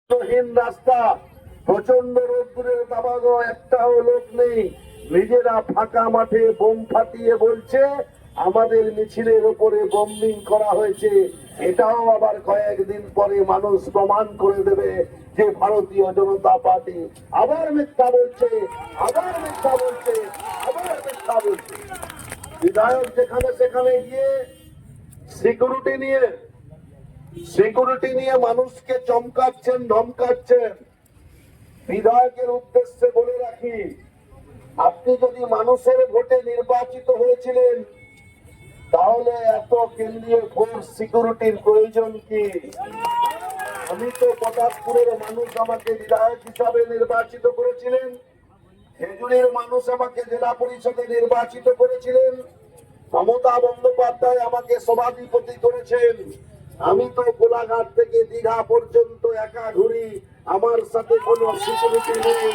হীন রাস্তা, প্রচন্ড রোদ্দুরের দাবানো, একটাও লোক নেই। নিজেরা ফাঁকা মাঠে বোম ফাটিয়ে বলছে আমাদের মিছিলের উপরে বোম্বিং করা হয়েছে। এটাও আবার কয়েকদিন পরে মানুষ প্রমাণ করে দেবে যে ভারতীয় জনতা পার্টি আবার মিথ্যা বলছে, আবার মিথ্যা বলছে, আবার মিথ্যা বলছে। বিধায়ক যেখানে সেখানে গিয়ে সিকিউরিটি নিয়ে মানুষকে চমকাচ্ছেন, ধমকাচ্ছেন। বিধায়কের উদ্দেশ্যে বলে রাখি, আপনি যদি মানুষের ভোটে নির্বাচিত হয়েছিলেন তাহলে এত কেন্দ্রীয় ফোর্স সিকিউরিটির প্রয়োজন কি? আমি তো পটাশপুরের মানুষ আমাকে বিধায়ক হিসাবে নির্বাচিত করেছিলেন, খেজুরির মানুষ আমাকে জেলা পরিষদে নির্বাচিত করেছিলেন, মমতা বন্দ্যোপাধ্যায় আমাকে সভাধিপতি করেছেন। আমি তো কোলাঘাট থেকে দীঘা পর্যন্ত একা ঘুরি, আমার সাথে কোনো সিকিউরিটি নেই।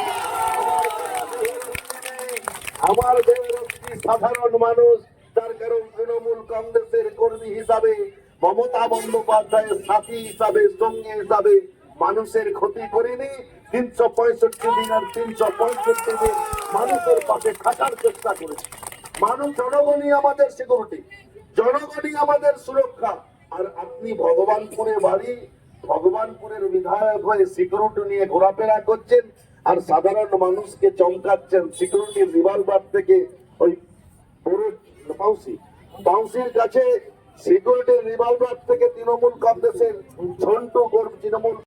আমার দেহরক্ষী সাধারণ মানুষ, তার কারণ তৃণমূল কংগ্রেসের কর্মী হিসাবে, মমতা বন্দ্যোপাধ্যায়ের সাথী হিসাবে, সঙ্গী হিসাবে মানুষের ক্ষতি করিনি। 365 দিন আর 365 দিন মানুষের পাশে থাকার চেষ্টা করেছি। জনগণই আমাদের সিকিউরিটি, জনগণই আমাদের সুরক্ষা। আর আপনি ভগবানপুরে বাড়ি, ভগবানপুরের বিধায়ক হয়ে সিকিউরিটি নিয়ে ঘোরাফেরা করছেন আর সাধারণ মানুষকে চমকাচ্ছেন। সিকিউরিটির রিভলভার থেকে ওই বাউন্সির কাছে সিকিউরিটির রিভলভার থেকে তৃণমূল কংগ্রেসের ঝন্টু তৃণমূল